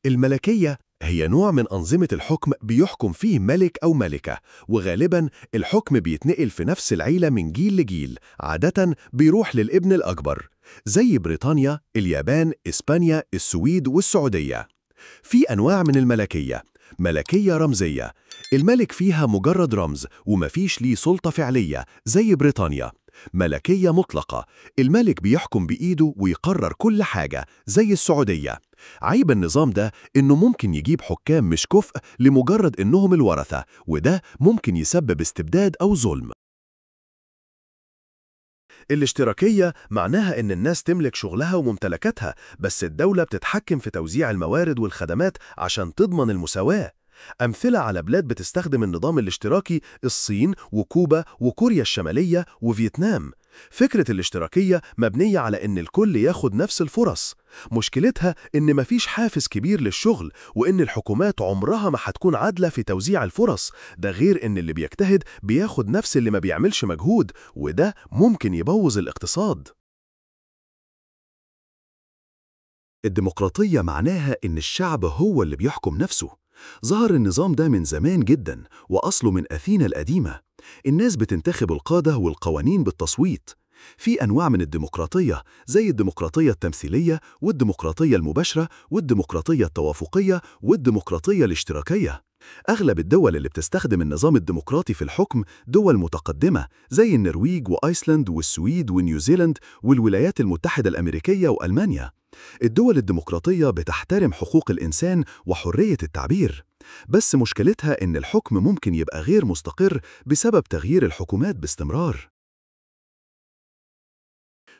الملكية هي نوع من أنظمة الحكم بيحكم فيه ملك أو ملكة، وغالباً الحكم بيتنقل في نفس العيلة من جيل لجيل، عادةً بيروح للابن الأكبر، زي بريطانيا، اليابان، إسبانيا، السويد والسعودية. في أنواع من الملكية: ملكية رمزية، الملك فيها مجرد رمز ومفيش ليه سلطة فعلية زي بريطانيا. ملكية مطلقة، الملك بيحكم بإيده ويقرر كل حاجة زي السعودية. عيب النظام ده إنه ممكن يجيب حكام مش كفء لمجرد إنهم الورثة، وده ممكن يسبب استبداد أو ظلم. الاشتراكية معناها إن الناس تملك شغلها وممتلكاتها، بس الدولة بتتحكم في توزيع الموارد والخدمات عشان تضمن المساواة. أمثلة على بلاد بتستخدم النظام الاشتراكي: الصين وكوبا وكوريا الشمالية وفيتنام. فكرة الاشتراكية مبنية على إن الكل ياخد نفس الفرص. مشكلتها إن مفيش حافز كبير للشغل، وإن الحكومات عمرها ما هتكون عادلة في توزيع الفرص. ده غير إن اللي بيجتهد بياخد نفس اللي ما بيعملش مجهود، وده ممكن يبوظ الاقتصاد. الديمقراطية معناها إن الشعب هو اللي بيحكم نفسه. ظهر النظام ده من زمان جدا، وأصله من أثينا القديمة. الناس بتنتخب القادة والقوانين بالتصويت. في أنواع من الديمقراطية زي الديمقراطية التمثيلية والديمقراطية المباشرة والديمقراطية التوافقية والديمقراطية الاشتراكية. أغلب الدول اللي بتستخدم النظام الديمقراطي في الحكم دول متقدمة زي النرويج وآيسلند والسويد ونيوزيلند والولايات المتحدة الأمريكية وألمانيا. الدول الديمقراطية بتحترم حقوق الإنسان وحرية التعبير، بس مشكلتها إن الحكم ممكن يبقى غير مستقر بسبب تغيير الحكومات باستمرار.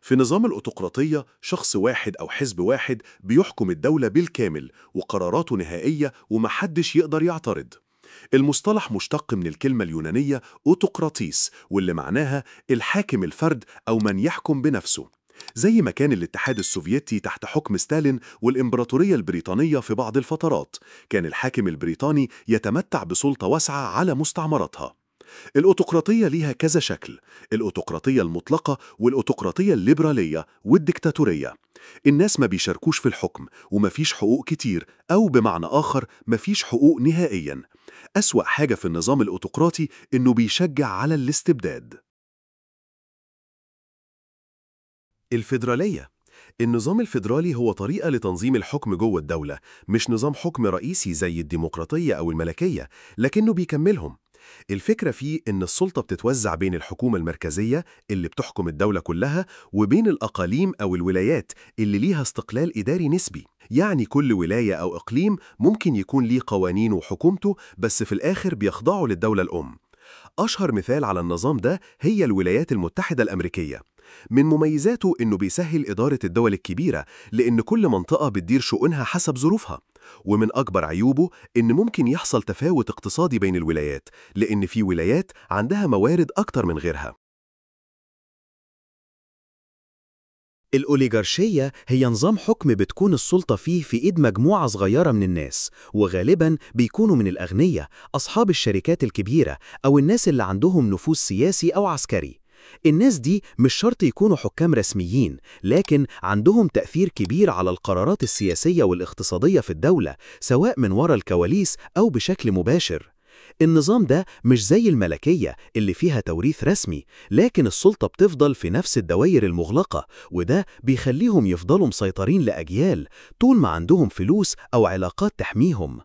في نظام الأوتقراطية شخص واحد أو حزب واحد بيحكم الدولة بالكامل، وقراراته نهائية ومحدش يقدر يعترض. المصطلح مشتق من الكلمة اليونانية أوتقراطيس، واللي معناها الحاكم الفرد أو من يحكم بنفسه. زي ما كان الاتحاد السوفيتي تحت حكم ستالين والإمبراطورية البريطانية في بعض الفترات، كان الحاكم البريطاني يتمتع بسلطة واسعة على مستعمراتها. الأوتقراطية ليها كذا شكل: الأوتقراطية المطلقة والأوتقراطية الليبرالية والديكتاتورية. الناس ما بيشاركوش في الحكم ومفيش حقوق كتير، أو بمعنى آخر مفيش حقوق نهائياً. أسوأ حاجة في النظام الأوتقراطي إنه بيشجع على الاستبداد. الفيدرالية، النظام الفيدرالي هو طريقة لتنظيم الحكم جوه الدولة، مش نظام حكم رئيسي زي الديمقراطية أو الملكية، لكنه بيكملهم. الفكرة فيه إن السلطة بتتوزع بين الحكومة المركزية اللي بتحكم الدولة كلها، وبين الأقاليم أو الولايات اللي ليها استقلال إداري نسبي. يعني كل ولاية أو إقليم ممكن يكون ليه قوانين وحكومته، بس في الآخر بيخضعوا للدولة الأم. أشهر مثال على النظام ده هي الولايات المتحدة الأمريكية. من مميزاته إنه بيسهل إدارة الدول الكبيرة، لأن كل منطقة بتدير شؤونها حسب ظروفها. ومن أكبر عيوبه إن ممكن يحصل تفاوت اقتصادي بين الولايات، لأن في ولايات عندها موارد أكتر من غيرها. الأوليغارشية هي نظام حكم بتكون السلطة فيه في إيد مجموعة صغيرة من الناس، وغالباً بيكونوا من الأغنياء، أصحاب الشركات الكبيرة، أو الناس اللي عندهم نفوذ سياسي أو عسكري. الناس دي مش شرط يكونوا حكام رسميين، لكن عندهم تأثير كبير على القرارات السياسية والاقتصادية في الدولة، سواء من وراء الكواليس أو بشكل مباشر. النظام ده مش زي الملكية اللي فيها توريث رسمي، لكن السلطة بتفضل في نفس الدوائر المغلقة، وده بيخليهم يفضلوا مسيطرين لأجيال طول ما عندهم فلوس أو علاقات تحميهم.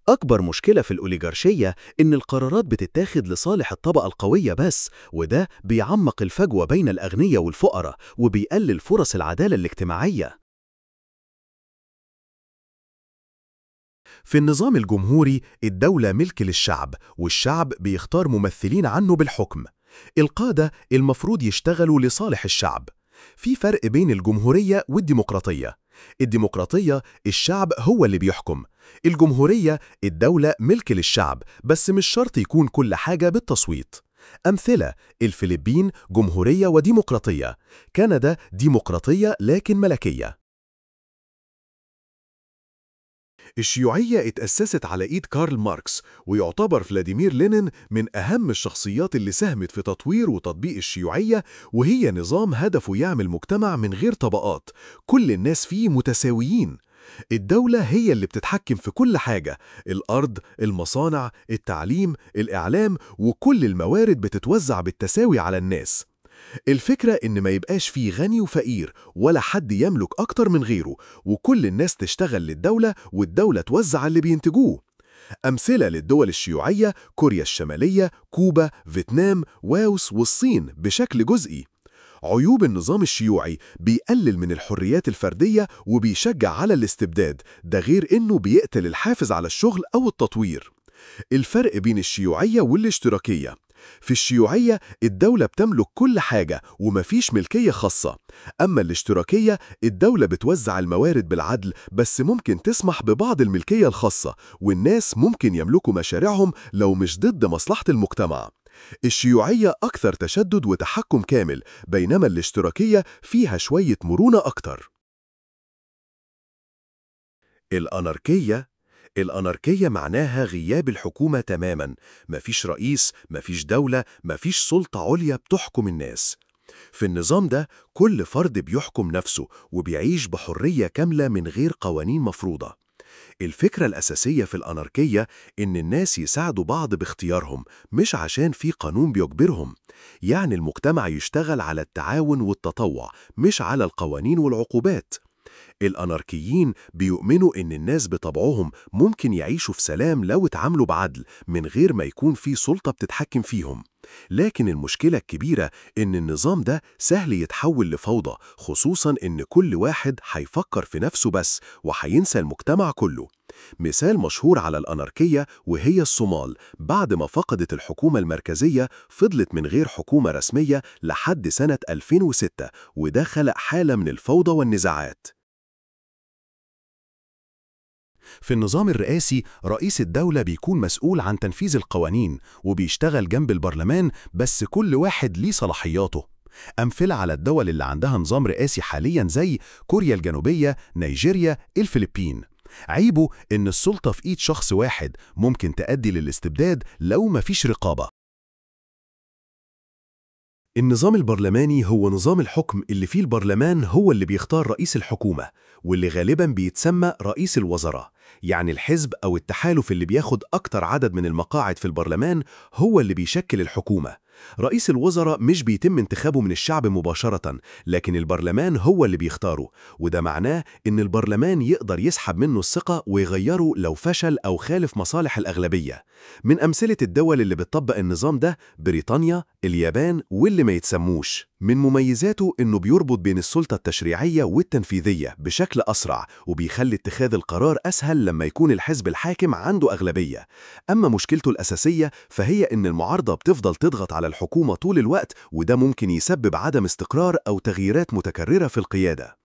أكبر مشكلة في الأوليغارشية إن القرارات بتتاخد لصالح الطبقة القوية بس، وده بيعمق الفجوة بين الأغنياء والفقراء وبيقلل فرص العدالة الاجتماعية. في النظام الجمهوري الدولة ملك للشعب، والشعب بيختار ممثلين عنه بالحكم. القادة المفروض يشتغلوا لصالح الشعب. في فرق بين الجمهورية والديمقراطية. الديمقراطية الشعب هو اللي بيحكم. الجمهورية الدولة ملك للشعب، بس مش شرط يكون كل حاجة بالتصويت. أمثلة: الفلبين جمهورية وديمقراطية، كندا ديمقراطية لكن ملكية. الشيوعية اتأسست على إيد كارل ماركس، ويعتبر فلاديمير لينين من أهم الشخصيات اللي ساهمت في تطوير وتطبيق الشيوعية، وهي نظام هدفه يعمل مجتمع من غير طبقات، كل الناس فيه متساويين. الدولة هي اللي بتتحكم في كل حاجة، الأرض، المصانع، التعليم، الإعلام، وكل الموارد بتتوزع بالتساوي على الناس. الفكرة إن ما يبقاش فيه غني وفقير ولا حد يملك أكتر من غيره، وكل الناس تشتغل للدولة والدولة توزع اللي بينتجوه. أمثلة للدول الشيوعية: كوريا الشمالية، كوبا، فيتنام، لاوس والصين بشكل جزئي. عيوب النظام الشيوعي: بيقلل من الحريات الفردية وبيشجع على الاستبداد، ده غير إنه بيقتل الحافز على الشغل أو التطوير. الفرق بين الشيوعية والاشتراكية: في الشيوعية الدولة بتملك كل حاجة ومفيش ملكية خاصة، أما الاشتراكية الدولة بتوزع الموارد بالعدل بس ممكن تسمح ببعض الملكية الخاصة، والناس ممكن يملكوا مشاريعهم لو مش ضد مصلحة المجتمع. الشيوعية أكثر تشدد وتحكم كامل، بينما الاشتراكية فيها شوية مرونة أكتر. الأناركية معناها غياب الحكومة تماماً، مفيش رئيس، مفيش دولة، مفيش سلطة عليا بتحكم الناس. في النظام ده كل فرد بيحكم نفسه وبيعيش بحرية كاملة من غير قوانين مفروضة. الفكرة الأساسية في الأناركية إن الناس يساعدوا بعض باختيارهم، مش عشان في قانون بيجبرهم. يعني المجتمع يشتغل على التعاون والتطوع، مش على القوانين والعقوبات. الأناركيين بيؤمنوا إن الناس بطبعهم ممكن يعيشوا في سلام لو اتعاملوا بعدل من غير ما يكون في سلطة بتتحكم فيهم. لكن المشكلة الكبيرة إن النظام ده سهل يتحول لفوضى، خصوصاً إن كل واحد هيفكر في نفسه بس وهينسى المجتمع كله. مثال مشهور على الأناركية وهي الصومال، بعد ما فقدت الحكومة المركزية فضلت من غير حكومة رسمية لحد سنة 2006، وده خلق حالة من الفوضى والنزاعات. في النظام الرئاسي رئيس الدولة بيكون مسؤول عن تنفيذ القوانين وبيشتغل جنب البرلمان، بس كل واحد ليه صلاحياته. أمثلة على الدول اللي عندها نظام رئاسي حالياً زي كوريا الجنوبية، نيجيريا، الفلبين. عيبه إن السلطة في إيد شخص واحد ممكن تؤدي للاستبداد لو مفيش رقابة. النظام البرلماني هو نظام الحكم اللي فيه البرلمان هو اللي بيختار رئيس الحكومة، واللي غالباً بيتسمى رئيس الوزراء. يعني الحزب أو التحالف اللي بياخد أكتر عدد من المقاعد في البرلمان هو اللي بيشكل الحكومة. رئيس الوزراء مش بيتم انتخابه من الشعب مباشرة، لكن البرلمان هو اللي بيختاره، وده معناه إن البرلمان يقدر يسحب منه الثقة ويغيره لو فشل أو خالف مصالح الأغلبية. من أمثلة الدول اللي بتطبق النظام ده بريطانيا، اليابان، واللي ما يتسموش. من مميزاته إنه بيربط بين السلطة التشريعية والتنفيذية بشكل أسرع، وبيخلي اتخاذ القرار أسهل لما يكون الحزب الحاكم عنده أغلبية. أما مشكلته الأساسية فهي إن المعارضة بتفضل تضغط على الحكومة طول الوقت، وده ممكن يسبب عدم استقرار أو تغييرات متكررة في القيادة.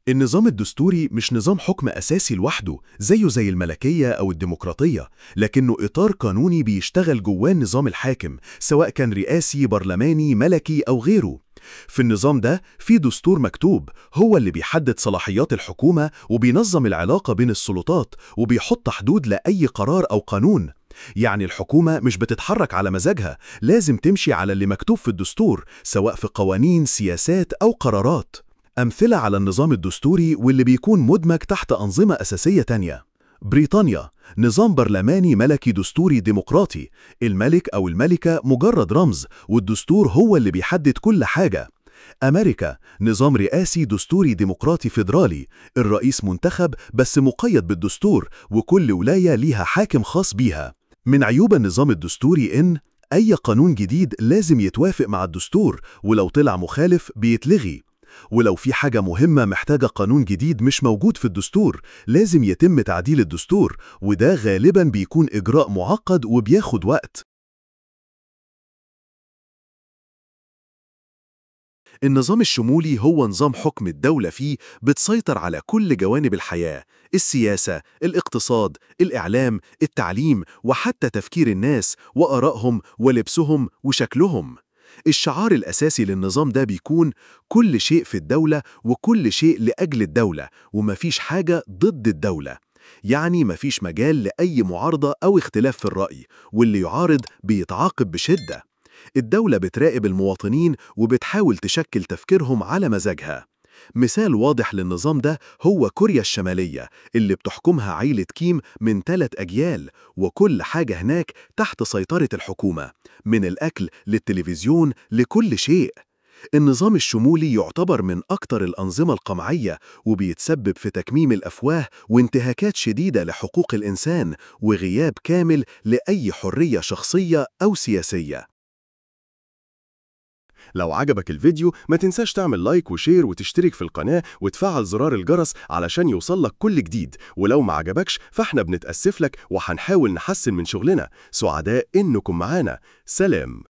النظام الدستوري مش نظام حكم أساسي لوحده زيه زي الملكية أو الديمقراطية، لكنه إطار قانوني بيشتغل جواه النظام الحاكم، سواء كان رئاسي، برلماني، ملكي أو غيره. في النظام ده في دستور مكتوب هو اللي بيحدد صلاحيات الحكومة وبينظم العلاقة بين السلطات وبيحط حدود لأي قرار أو قانون. يعني الحكومة مش بتتحرك على مزاجها، لازم تمشي على اللي مكتوب في الدستور، سواء في قوانين، سياسات أو قرارات. أمثلة على النظام الدستوري واللي بيكون مدمج تحت أنظمة أساسية تانية: بريطانيا نظام برلماني ملكي دستوري ديمقراطي، الملك أو الملكة مجرد رمز والدستور هو اللي بيحدد كل حاجة. أمريكا نظام رئاسي دستوري ديمقراطي فيدرالي، الرئيس منتخب بس مقيد بالدستور وكل ولاية ليها حاكم خاص بيها. من عيوب النظام الدستوري إن أي قانون جديد لازم يتوافق مع الدستور، ولو طلع مخالف بيتلغي. ولو في حاجة مهمة محتاجة قانون جديد مش موجود في الدستور، لازم يتم تعديل الدستور، وده غالباً بيكون إجراء معقد وبياخد وقت. النظام الشمولي هو نظام حكم الدولة فيه بتسيطر على كل جوانب الحياة: السياسة، الاقتصاد، الإعلام، التعليم، وحتى تفكير الناس وآرائهم ولبسهم وشكلهم. الشعار الأساسي للنظام ده بيكون كل شيء في الدولة وكل شيء لأجل الدولة، ومفيش حاجة ضد الدولة. يعني مفيش مجال لأي معارضة أو اختلاف في الرأي، واللي يعارض بيتعاقب بشدة. الدولة بتراقب المواطنين وبتحاول تشكل تفكيرهم على مزاجها. مثال واضح للنظام ده هو كوريا الشمالية اللي بتحكمها عيلة كيم من 3 أجيال، وكل حاجة هناك تحت سيطرة الحكومة، من الأكل للتلفزيون لكل شيء. النظام الشمولي يعتبر من أكتر الأنظمة القمعية، وبيتسبب في تكميم الأفواه وانتهاكات شديدة لحقوق الإنسان وغياب كامل لأي حرية شخصية أو سياسية. لو عجبك الفيديو ما تنساش تعمل لايك وشير وتشترك في القناة وتفعل زرار الجرس علشان يوصلك كل جديد، ولو ما عجبكش فاحنا بنتأسف لك وهنحاول نحسن من شغلنا. سعداء إنكم معانا. سلام.